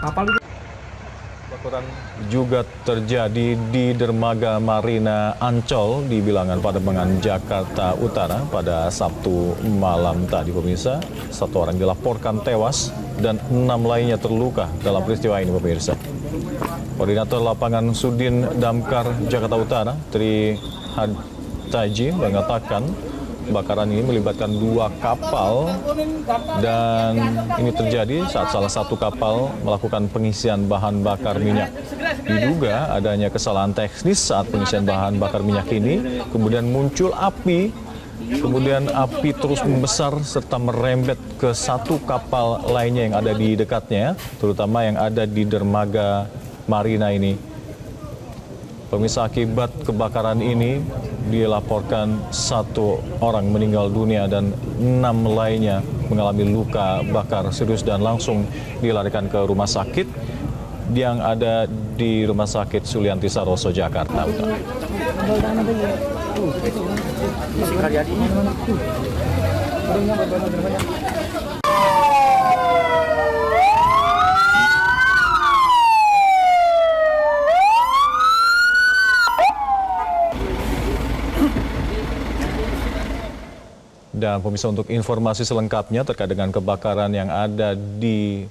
kapal itu. Kebakaran juga terjadi di dermaga Marina Ancol di Bilangan Pademangan, Jakarta Utara pada Sabtu malam tadi, pemirsa. 1 orang dilaporkan tewas dan 6 lainnya terluka dalam peristiwa ini, pemirsa. Koordinator lapangan Sudin Damkar Jakarta Utara, Tri Hataji, mengatakan kebakaran ini melibatkan 2 kapal dan ini terjadi saat salah satu kapal melakukan pengisian bahan bakar minyak. Diduga adanya kesalahan teknis saat pengisian bahan bakar minyak ini, kemudian muncul api, kemudian api terus membesar serta merembet ke 1 kapal lainnya yang ada di dekatnya, terutama yang ada di dermaga Marina ini. Pemirsa, akibat kebakaran ini dilaporkan 1 orang meninggal dunia dan 6 lainnya mengalami luka bakar serius dan langsung dilarikan ke rumah sakit yang ada di Rumah Sakit Sulianti Saroso, Jakarta Utara. Dan pemirsa, untuk informasi selengkapnya terkait dengan kebakaran yang ada di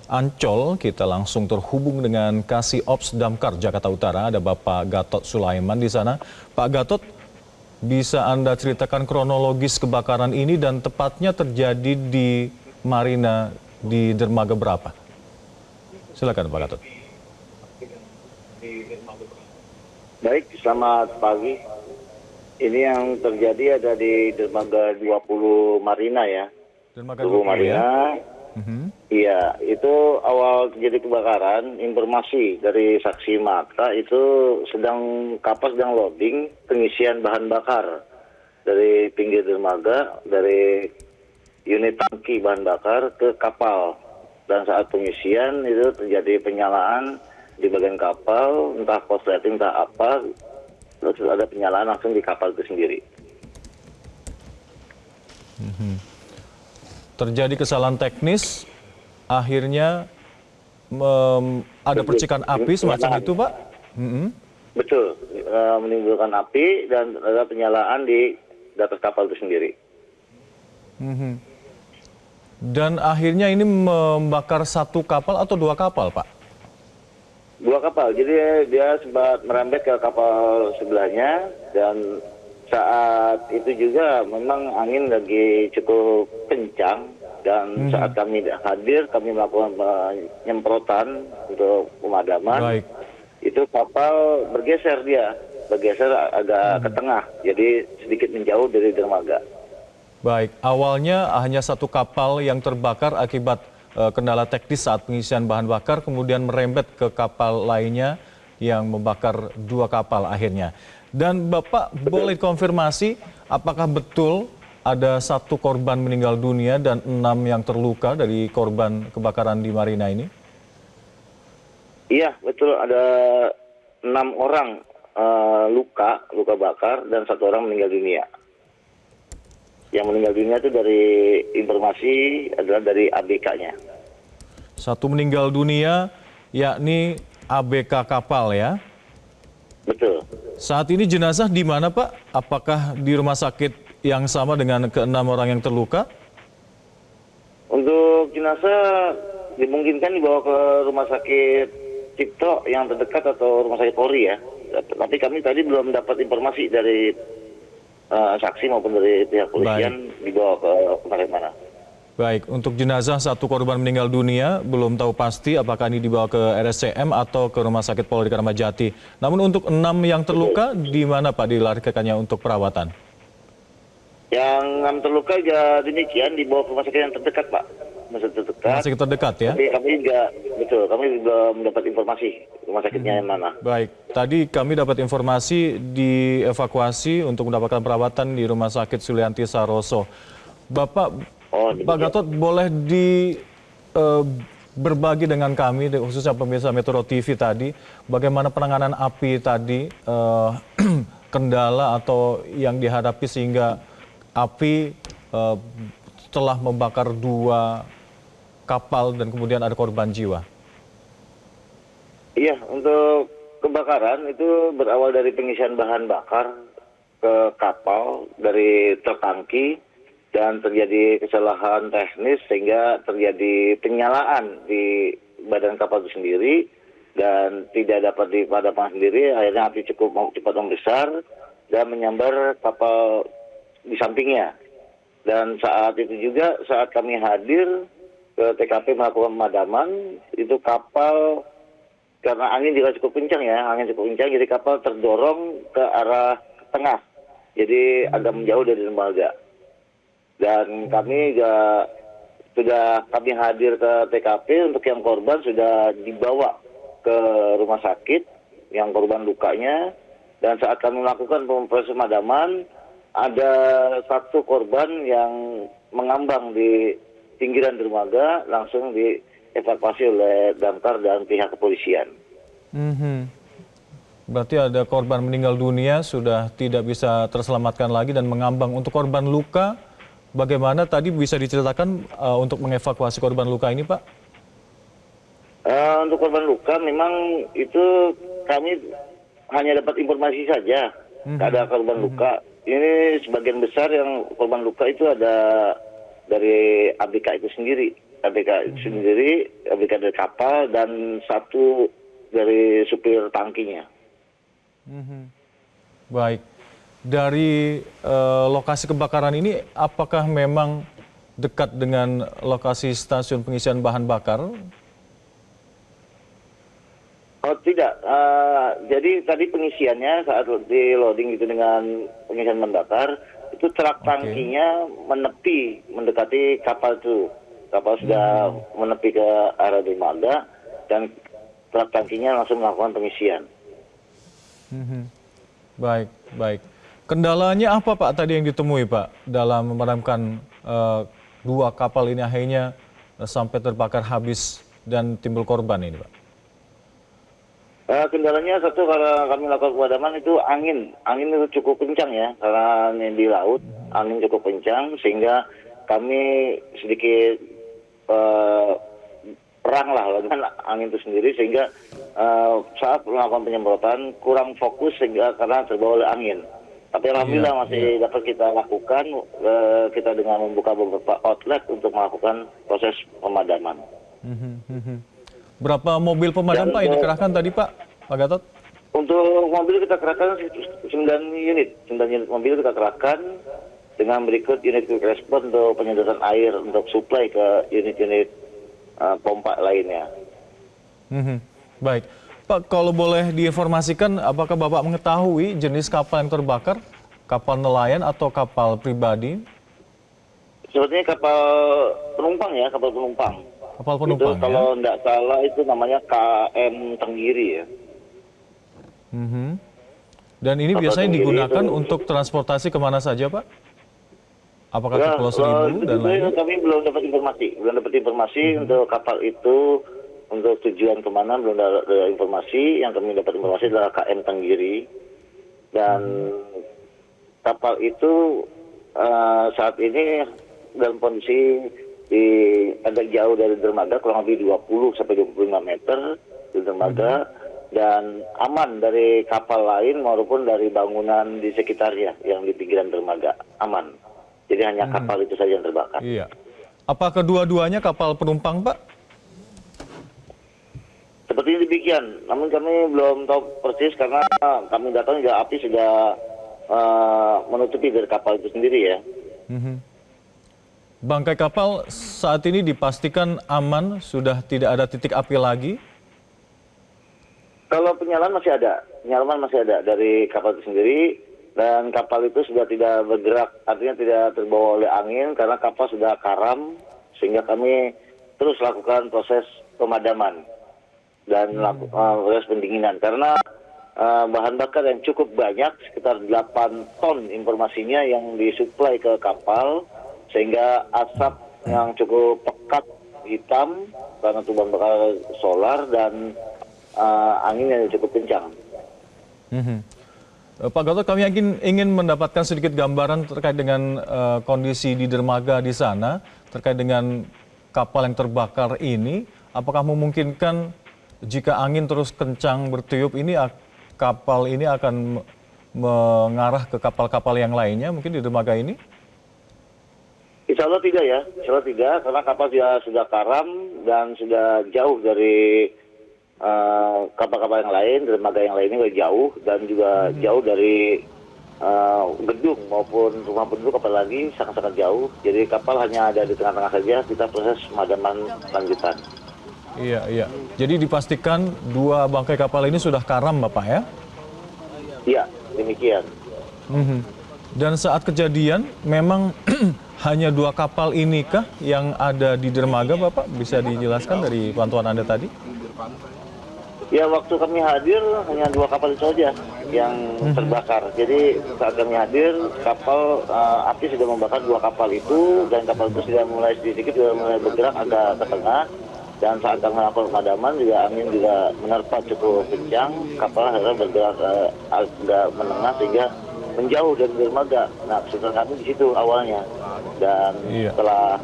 Ancol, kita langsung terhubung dengan Kasih Ops Damkar Jakarta Utara. Ada Bapak Gatot Sulaiman di sana. Pak Gatot, bisa Anda ceritakan kronologis kebakaran ini dan tepatnya terjadi di Marina di dermaga berapa? Silakan Pak Gatot. Baik, selamat pagi. Ini yang terjadi ada di dermaga 20 Marina ya. Dermaga 20 Marina. Iya, itu awal terjadi kebakaran, informasi dari saksi mata itu kapal sedang loading pengisian bahan bakar dari pinggir dermaga, dari unit tangki bahan bakar ke kapal. Dan saat pengisian itu terjadi penyalaan di bagian kapal, entah korsleting, entah apa, terus ada penyalaan langsung di kapal itu sendiri. Terjadi kesalahan teknis, akhirnya ada percikan api semacam itu, Pak? Betul, menimbulkan api dan ada penyalaan di atas kapal itu sendiri. Dan akhirnya ini membakar 1 kapal atau 2 kapal, Pak? 2 kapal, jadi dia sempat merembet ke kapal sebelahnya dan saat itu juga memang angin lagi cukup kencang dan saat kami hadir, kami melakukan penyemprotan untuk pemadaman. Baik. Itu kapal bergeser agak ke tengah, jadi sedikit menjauh dari dermaga. Baik, awalnya hanya 1 kapal yang terbakar akibat kendala teknis saat pengisian bahan bakar, kemudian merembet ke kapal lainnya yang membakar 2 kapal akhirnya. Dan Bapak boleh konfirmasi apakah betul ada 1 korban meninggal dunia dan 6 yang terluka dari korban kebakaran di Marina ini? Iya, betul, ada 6 orang luka bakar dan 1 orang meninggal dunia. Yang meninggal dunia itu dari informasi adalah dari ABK-nya. 1 meninggal dunia, yakni ABK kapal ya? Betul. Saat ini jenazah di mana, Pak? Apakah di rumah sakit yang sama dengan ke-6 orang yang terluka? Untuk jenazah dimungkinkan dibawa ke rumah sakit Cipto yang terdekat atau rumah sakit Polri ya. Tapi kami tadi belum dapat informasi dari saksi maupun dari pihak polisian dibawa ke rumah mana. Baik, untuk jenazah 1 korban meninggal dunia, belum tahu pasti apakah ini dibawa ke RSCM atau ke Rumah Sakit Polri Kramat Jati. Namun untuk 6 yang terluka, di mana Pak dilarikannya untuk perawatan? Yang 6 terluka juga demikian dibawa ke rumah sakit yang terdekat, Pak. Masih terdekat ya? Tapi kami juga, betul, kami belum mendapat informasi rumah sakitnya yang mana. Baik, tadi kami dapat informasi dievakuasi untuk mendapatkan perawatan di Rumah Sakit Sulianti Saroso. Bapak, Pak Gatot, boleh berbagi dengan kami, khususnya pemirsa Metro TV tadi, bagaimana penanganan api tadi, kendala atau yang dihadapi sehingga api telah membakar 2 kapal dan kemudian ada korban jiwa? Iya, untuk kebakaran itu berawal dari pengisian bahan bakar ke kapal dari tertangki dan terjadi kesalahan teknis sehingga terjadi penyalaan di badan kapal itu sendiri dan tidak dapat dipadamkan sendiri. Akhirnya api cukup cepat membesar dan menyambar kapal di sampingnya. Dan saat itu juga saat kami hadir ke TKP melakukan pemadaman, itu kapal karena angin juga cukup kencang ya, angin cukup kencang, jadi kapal terdorong ke arah tengah, jadi agak menjauh dari dermaga. Dan kami juga sudah kami hadir ke TKP untuk yang korban sudah dibawa ke rumah sakit, yang korban lukanya. Dan saat kami melakukan proses pemadaman, ada satu korban yang mengambang di pinggiran dermaga, langsung dievakuasi oleh damkar dan pihak kepolisian. Berarti ada korban meninggal dunia, sudah tidak bisa terselamatkan lagi dan mengambang. Untuk korban luka, bagaimana tadi bisa diceritakan untuk mengevakuasi korban luka ini, Pak? Untuk korban luka memang itu kami hanya dapat informasi saja, ada korban luka. Ini sebagian besar yang korban luka itu ada dari ABK itu sendiri. ABK dari kapal, dan satu dari supir tangkinya. Baik. Dari lokasi kebakaran ini, apakah memang dekat dengan lokasi stasiun pengisian bahan bakar? Oh tidak, jadi tadi pengisiannya saat di loading itu dengan pengisian bahan bakar, itu truk tangkinya menepi mendekati kapal itu. Kapal sudah menepi ke arah dermaga dan truk tangkinya langsung melakukan pengisian. Baik, baik. Kendalanya apa Pak tadi yang ditemui Pak dalam memadamkan dua kapal ini akhirnya sampai terbakar habis dan timbul korban ini Pak? Kendalanya satu, karena kami lakukan pemadaman itu angin itu cukup kencang ya, karena ini di laut, angin cukup kencang sehingga kami sedikit perang lah dengan angin itu sendiri, sehingga saat melakukan penyemprotan kurang fokus sehingga karena terbawa oleh angin. Tapi alhamdulillah masih dapat kita lakukan, kita dengan membuka beberapa outlet untuk melakukan proses pemadaman. Berapa mobil pemadam Pak yang dikerahkan tadi Pak Gatot? Untuk mobil kita kerahkan 9 unit mobil kita kerahkan, dengan berikut unit quick response untuk penyedotan air untuk supply ke unit-unit pompa lainnya. Baik, Pak, kalau boleh diinformasikan, apakah Bapak mengetahui jenis kapal yang terbakar? Kapal nelayan atau kapal pribadi? Sepertinya kapal penumpang ya, kapal penumpang. Kapal penumpang itu, kalau tidak salah itu namanya KM Tenggiri ya. Dan ini kapal biasanya Tenggiri digunakan itu untuk transportasi kemana saja Pak? Apakah ke Pulau Seribu dan lainnya? Kami belum dapat informasi untuk kapal itu, untuk tujuan kemana belum ada informasi. Yang kami dapat informasi adalah KM Tenggiri, dan kapal itu saat ini dalam kondisi agak jauh dari dermaga, kurang lebih 20 sampai 25 meter di dermaga, dan aman dari kapal lain maupun dari bangunan di sekitarnya yang di pinggiran dermaga, aman. Jadi hanya kapal itu saja yang terbakar. Iya. Apa kedua-duanya kapal penumpang, Pak? Seperti demikian, namun kami belum tahu persis karena kami datang juga api sudah menutupi dari kapal itu sendiri ya. Bangkai kapal saat ini dipastikan aman, sudah tidak ada titik api lagi? Kalau penyalaman masih ada dari kapal itu sendiri, dan kapal itu sudah tidak bergerak, artinya tidak terbawa oleh angin karena kapal sudah karam, sehingga kami terus lakukan proses pemadaman dan proses pendinginan. Karena bahan bakar yang cukup banyak, sekitar 8 ton informasinya yang disuplai ke kapal, sehingga asap yang cukup pekat hitam karena itu bahan bakar solar dan angin yang cukup kencang. Pak Gatot, kami ingin mendapatkan sedikit gambaran terkait dengan kondisi di dermaga di sana, terkait dengan kapal yang terbakar ini. Apakah memungkinkan jika angin terus kencang bertiup ini kapal ini akan mengarah ke kapal-kapal yang lainnya mungkin di dermaga ini? Insya Allah tidak ya, insya Allah tidak, karena kapal sudah karam dan sudah jauh dari kapal-kapal yang lain, dermaga yang lainnya juga jauh, dan juga jauh dari gedung maupun rumah penduduk, apalagi sangat-sangat jauh. Jadi kapal hanya ada di tengah-tengah saja, kita proses pemadaman lanjutan. Iya, iya. Jadi dipastikan 2 bangkai kapal ini sudah karam, Bapak ya? Iya, demikian. Dan saat kejadian memang hanya 2 kapal inikah yang ada di dermaga, Bapak? Bisa dijelaskan dari pantauan Anda tadi? Ya, waktu kami hadir hanya 2 kapal itu saja yang terbakar. Jadi saat kami hadir, kapal api sudah membakar 2 kapal itu, dan kapal itu sudah mulai sedikit sudah mulai bergerak agak ke tengah. Dan saat kami melakukan pemadaman juga angin juga menerpa cukup kencang, kapal akhirnya bergerak agak menengah sehingga menjauh dari dermaga. Nah, kesulitan kami di situ awalnya, dan setelah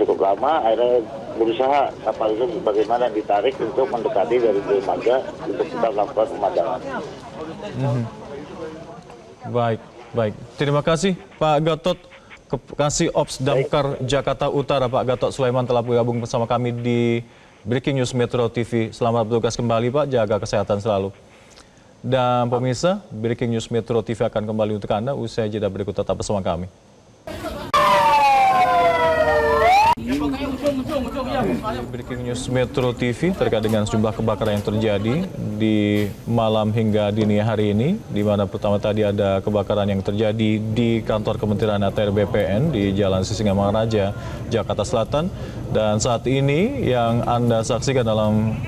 cukup lama akhirnya berusaha kapal itu bagaimana ditarik untuk mendekati dari dermaga untuk kita melakukan pemadaman. Baik, baik. Terima kasih Pak Gatot, Kasih Ops Damkar Jakarta Utara, Pak Gatot Sulaiman telah bergabung bersama kami di Breaking News Metro TV. Selamat bertugas kembali Pak, jaga kesehatan selalu. Dan pemirsa, Breaking News Metro TV akan kembali untuk Anda usai jeda berikut, tetap bersama kami. Breaking News Metro TV terkait dengan sejumlah kebakaran yang terjadi di malam hingga dini hari ini, di mana pertama tadi ada kebakaran yang terjadi di kantor Kementerian ATR BPN di Jalan Sisingamangaraja, Jakarta Selatan. Dan saat ini yang Anda saksikan dalam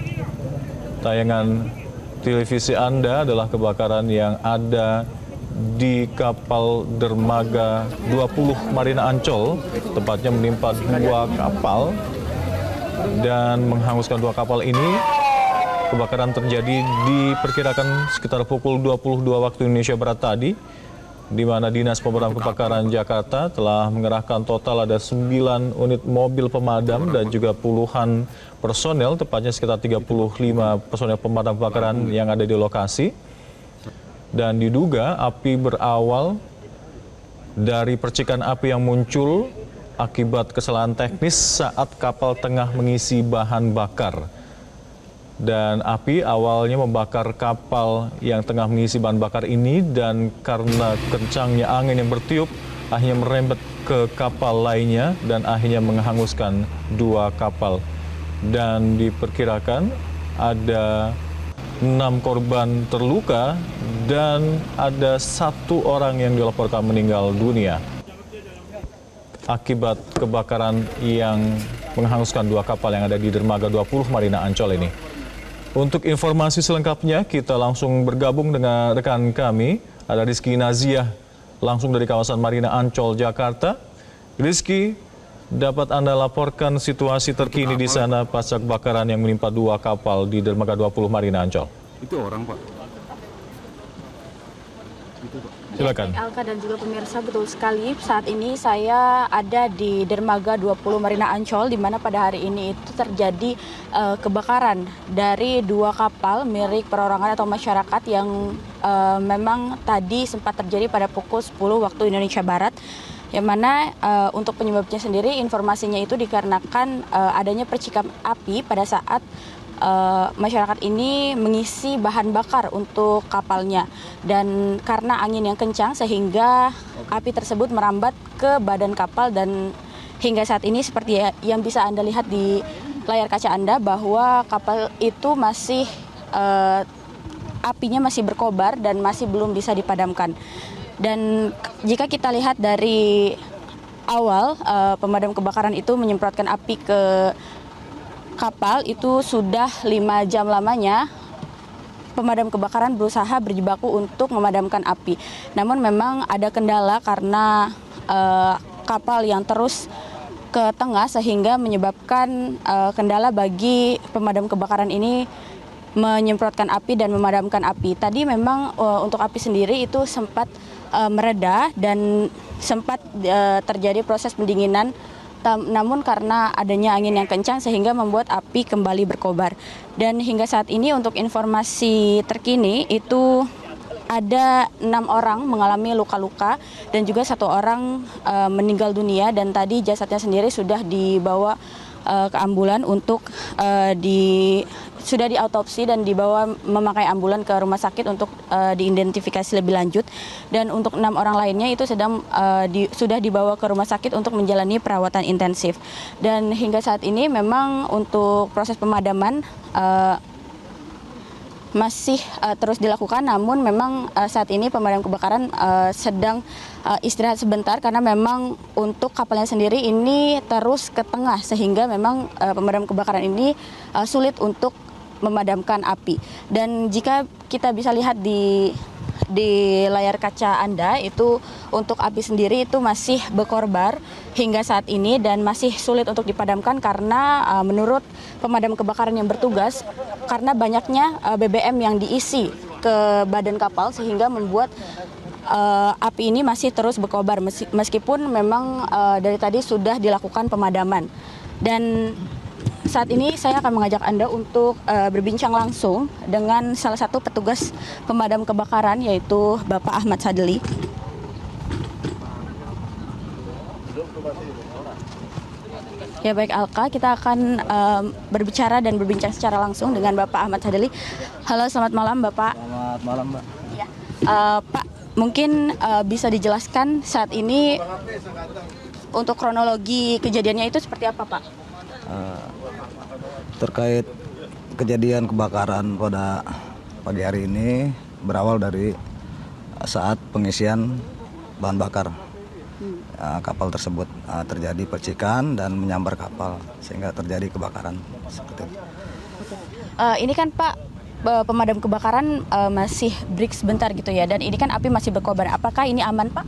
tayangan televisi Anda adalah kebakaran yang ada di kapal dermaga 20 Marina Ancol, tepatnya menimpa 2 kapal dan menghanguskan 2 kapal ini. Kebakaran terjadi diperkirakan sekitar pukul 22 waktu Indonesia Barat tadi, di mana Dinas Pemadam Kebakaran Jakarta telah mengerahkan total ada 9 unit mobil pemadam dan juga puluhan personel, tepatnya sekitar 35 personel pemadam kebakaran yang ada di lokasi. Dan diduga api berawal dari percikan api yang muncul akibat kesalahan teknis saat kapal tengah mengisi bahan bakar. Dan api awalnya membakar kapal yang tengah mengisi bahan bakar ini, dan karena kencangnya angin yang bertiup akhirnya merembet ke kapal lainnya dan akhirnya menghanguskan 2 kapal. Dan diperkirakan ada 6 korban terluka dan ada 1 orang yang dilaporkan meninggal dunia akibat kebakaran yang menghanguskan 2 kapal yang ada di dermaga 20 Marina Ancol ini. Untuk informasi selengkapnya kita langsung bergabung dengan rekan kami, ada Rizky Naziah langsung dari kawasan Marina Ancol, Jakarta. Rizky, dapat Anda laporkan situasi terkini di sana pasca kebakaran yang menimpa 2 kapal di dermaga 20 Marina Ancol? Itu orang, Pak. Silakan. Alka dan juga pemirsa, betul sekali. Saat ini saya ada di dermaga 20 Marina Ancol, di mana pada hari ini itu terjadi kebakaran dari 2 kapal milik perorangan atau masyarakat yang memang tadi sempat terjadi pada pukul 10 waktu Indonesia Barat. Yang mana untuk penyebabnya sendiri informasinya itu dikarenakan adanya percikan api pada saat masyarakat ini mengisi bahan bakar untuk kapalnya, dan karena angin yang kencang sehingga api tersebut merambat ke badan kapal. Dan hingga saat ini seperti yang bisa Anda lihat di layar kaca Anda bahwa kapal itu masih apinya masih berkobar dan masih belum bisa dipadamkan. Dan jika kita lihat dari awal pemadam kebakaran itu menyemprotkan api ke kapal itu sudah 5 jam lamanya pemadam kebakaran berusaha berjibaku untuk memadamkan api. Namun memang ada kendala karena kapal yang terus ke tengah sehingga menyebabkan kendala bagi pemadam kebakaran ini menyemprotkan api dan memadamkan api. Tadi memang untuk api sendiri itu sempat mereda dan sempat terjadi proses pendinginan namun karena adanya angin yang kencang sehingga membuat api kembali berkobar. Dan hingga saat ini untuk informasi terkini itu ada 6 orang mengalami luka-luka dan juga 1 orang meninggal dunia, dan tadi jasadnya sendiri sudah dibawa ke ambulan untuk sudah diautopsi dan dibawa memakai ambulan ke rumah sakit untuk diidentifikasi lebih lanjut. Dan untuk 6 orang lainnya itu sudah dibawa ke rumah sakit untuk menjalani perawatan intensif. Dan hingga saat ini memang untuk proses pemadaman masih terus dilakukan, namun memang saat ini pemadam kebakaran sedang istirahat sebentar karena memang untuk kapalnya sendiri ini terus ke tengah, sehingga memang pemadam kebakaran ini sulit untuk memadamkan api. Dan jika kita bisa lihat di layar kaca Anda, itu untuk api sendiri itu masih berkobar hingga saat ini dan masih sulit untuk dipadamkan karena menurut pemadam kebakaran yang bertugas, karena banyaknya BBM yang diisi ke badan kapal sehingga membuat api ini masih terus berkobar meskipun memang dari tadi sudah dilakukan pemadaman. Dan saat ini saya akan mengajak Anda untuk berbincang langsung dengan salah satu petugas pemadam kebakaran, yaitu Bapak Ahmad Sadeli. Ya baik Alka, kita akan berbicara dan berbincang secara langsung dengan Bapak Ahmad Sadeli. Halo, selamat malam Bapak. Selamat malam, Mbak. Ya. Pak, mungkin bisa dijelaskan saat ini untuk kronologi kejadiannya itu seperti apa Pak? Terkait kejadian kebakaran pada pagi hari ini berawal dari saat pengisian bahan bakar kapal tersebut, terjadi percikan dan menyambar kapal sehingga terjadi kebakaran seperti itu. Ini kan Pak, pemadam kebakaran masih break sebentar gitu ya, dan ini kan api masih berkobar. Apakah ini aman Pak?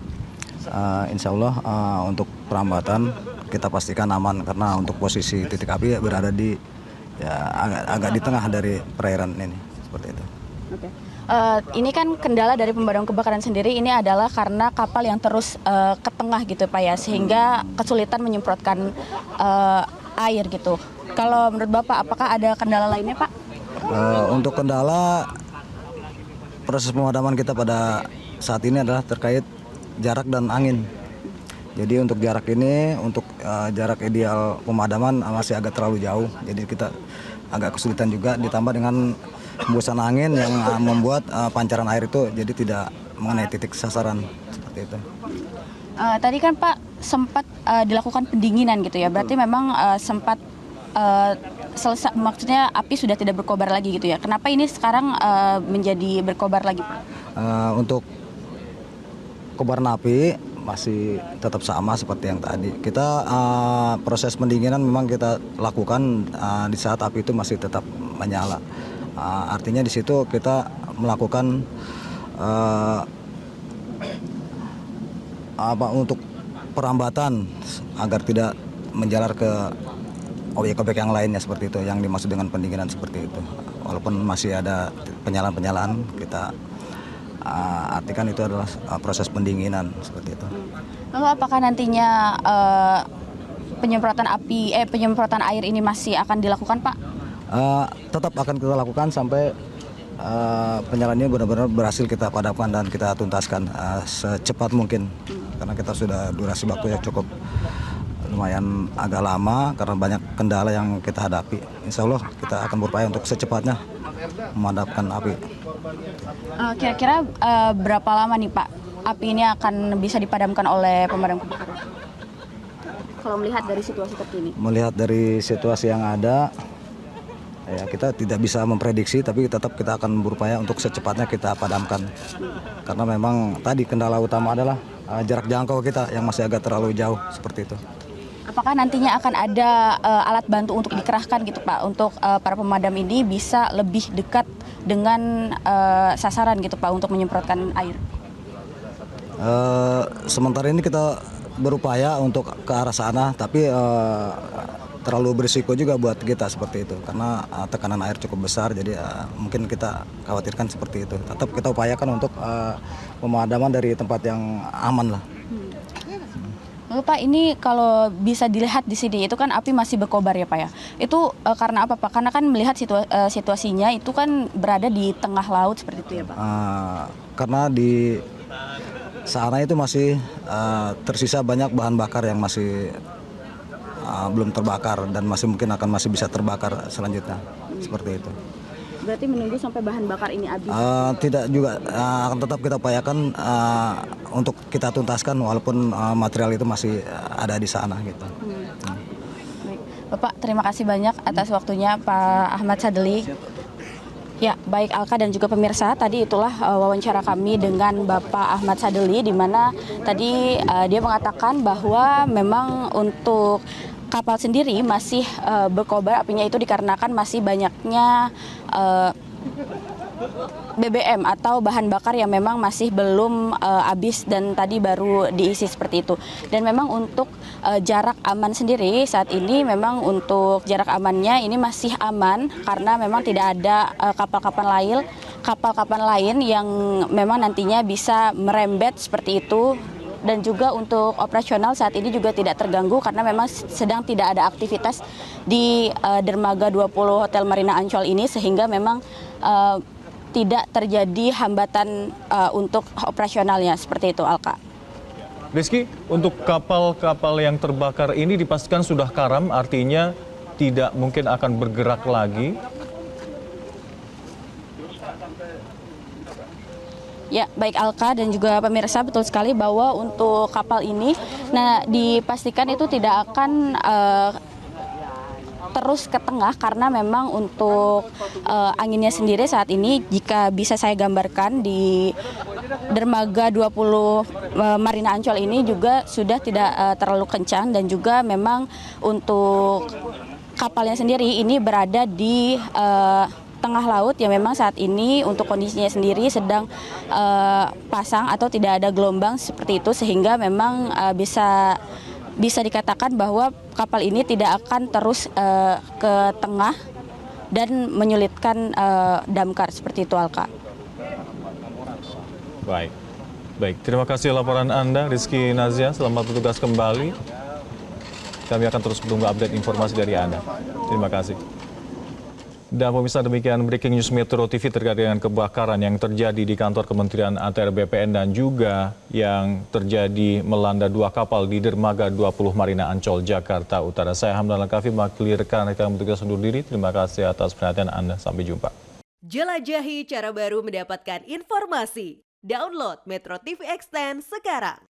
Insya Allah untuk perambatan kita pastikan aman karena untuk posisi titik api berada di agak di tengah dari perairan ini seperti itu. Oke. Ini kan kendala dari pemadam kebakaran sendiri ini adalah karena kapal yang terus ke tengah gitu Pak ya, sehingga kesulitan menyemprotkan air gitu. Kalau menurut Bapak, apakah ada kendala lainnya Pak? Untuk kendala proses pemadaman kita pada saat ini adalah terkait jarak dan angin. Jadi untuk jarak ini, untuk jarak ideal pemadaman masih agak terlalu jauh. Jadi kita agak kesulitan juga, ditambah dengan hembusan angin yang membuat pancaran air itu jadi tidak mengenai titik sasaran seperti itu. Tadi kan Pak sempat dilakukan pendinginan gitu ya, berarti memang sempat selesai, maksudnya api sudah tidak berkobar lagi gitu ya. Kenapa ini sekarang menjadi berkobar lagi Pak? Untuk kobaran api masih tetap sama seperti yang tadi. Kita proses pendinginan memang kita lakukan di saat api itu masih tetap menyala. Artinya di situ kita melakukan untuk perambatan agar tidak menjalar ke objek-objek yang lainnya seperti itu, yang dimaksud dengan pendinginan seperti itu. Walaupun masih ada penyalaan-penyalaan, kita artikan itu adalah proses pendinginan seperti itu. Lalu apakah nantinya penyemprotan air ini masih akan dilakukan Pak? Tetap akan kita lakukan sampai penyalaannya benar-benar berhasil kita padamkan dan kita tuntaskan secepat mungkin, karena kita sudah durasi waktu yang cukup lumayan agak lama karena banyak kendala yang kita hadapi. Insya Allah kita akan berupaya untuk secepatnya memadamkan api. Kira-kira berapa lama nih Pak api ini akan bisa dipadamkan oleh pemadam kebakaran? Kalau melihat dari situasi terkini. Melihat dari situasi yang ada, ya kita tidak bisa memprediksi, tapi tetap kita akan berupaya untuk secepatnya kita padamkan. Karena memang tadi kendala utama adalah jarak jangkau kita yang masih agak terlalu jauh seperti itu. Apakah nantinya akan ada alat bantu untuk dikerahkan gitu Pak, untuk para pemadam ini bisa lebih dekat dengan sasaran gitu Pak untuk menyemprotkan air? Sementara ini kita berupaya untuk ke arah sana, tapi terlalu berisiko juga buat kita seperti itu karena tekanan air cukup besar, jadi mungkin kita khawatirkan seperti itu. Tetap kita upayakan untuk pemadaman dari tempat yang aman lah. Lalu Pak, ini kalau bisa dilihat di sini itu kan api masih berkobar ya Pak ya. Itu karena apa Pak? Karena kan melihat situasinya itu kan berada di tengah laut seperti itu ya Pak. Karena di sana itu masih tersisa banyak bahan bakar yang masih belum terbakar dan masih masih bisa terbakar selanjutnya seperti itu. Berarti menunggu sampai bahan bakar ini habis? Tidak juga, akan tetap kita upayakan untuk kita tuntaskan walaupun material itu masih ada di sana gitu. Baik. Bapak, terima kasih banyak atas waktunya Pak Ahmad Sadeli. Ya, baik Alka dan juga pemirsa, tadi itulah wawancara kami dengan Bapak Ahmad Sadeli, di mana tadi dia mengatakan bahwa memang untuk kapal sendiri masih berkobar apinya itu dikarenakan masih banyaknya BBM atau bahan bakar yang memang masih belum habis dan tadi baru diisi seperti itu. Dan memang untuk jarak aman sendiri saat ini memang untuk jarak amannya ini masih aman karena memang tidak ada kapal-kapal lain yang memang nantinya bisa merembet seperti itu. Dan juga untuk operasional saat ini juga tidak terganggu karena memang sedang tidak ada aktivitas di Dermaga 20 Hotel Marina Ancol ini, sehingga memang tidak terjadi hambatan untuk operasionalnya seperti itu, Alka. Rizky, untuk kapal-kapal yang terbakar ini dipastikan sudah karam, artinya tidak mungkin akan bergerak lagi. Ya, baik Alka dan juga pemirsa, betul sekali bahwa untuk kapal ini, dipastikan itu tidak akan terus ke tengah karena memang untuk anginnya sendiri saat ini jika bisa saya gambarkan di Dermaga 20 Marina Ancol ini juga sudah tidak terlalu kencang, dan juga memang untuk kapalnya sendiri ini berada di tengah laut yang memang saat ini untuk kondisinya sendiri sedang pasang atau tidak ada gelombang seperti itu, sehingga memang bisa dikatakan bahwa kapal ini tidak akan terus ke tengah dan menyulitkan damkar seperti itu, Alka. Baik. Terima kasih laporan Anda, Rizky Nazia. Selamat bertugas kembali. Kami akan terus menunggu update informasi dari Anda. Terima kasih. Dan pemirsa, demikian breaking news Metro TV terkait dengan kebakaran yang terjadi di kantor Kementerian ATR BPN dan juga yang terjadi melanda dua kapal di Dermaga 20 Marina Ancol, Jakarta Utara. Saya Hamdan Al-Kafi, mewakili rekan-rekan bertugas undur diri. Terima kasih atas perhatian Anda. Sampai jumpa. Jelajahi cara baru mendapatkan informasi. Download Metro TV Extend sekarang.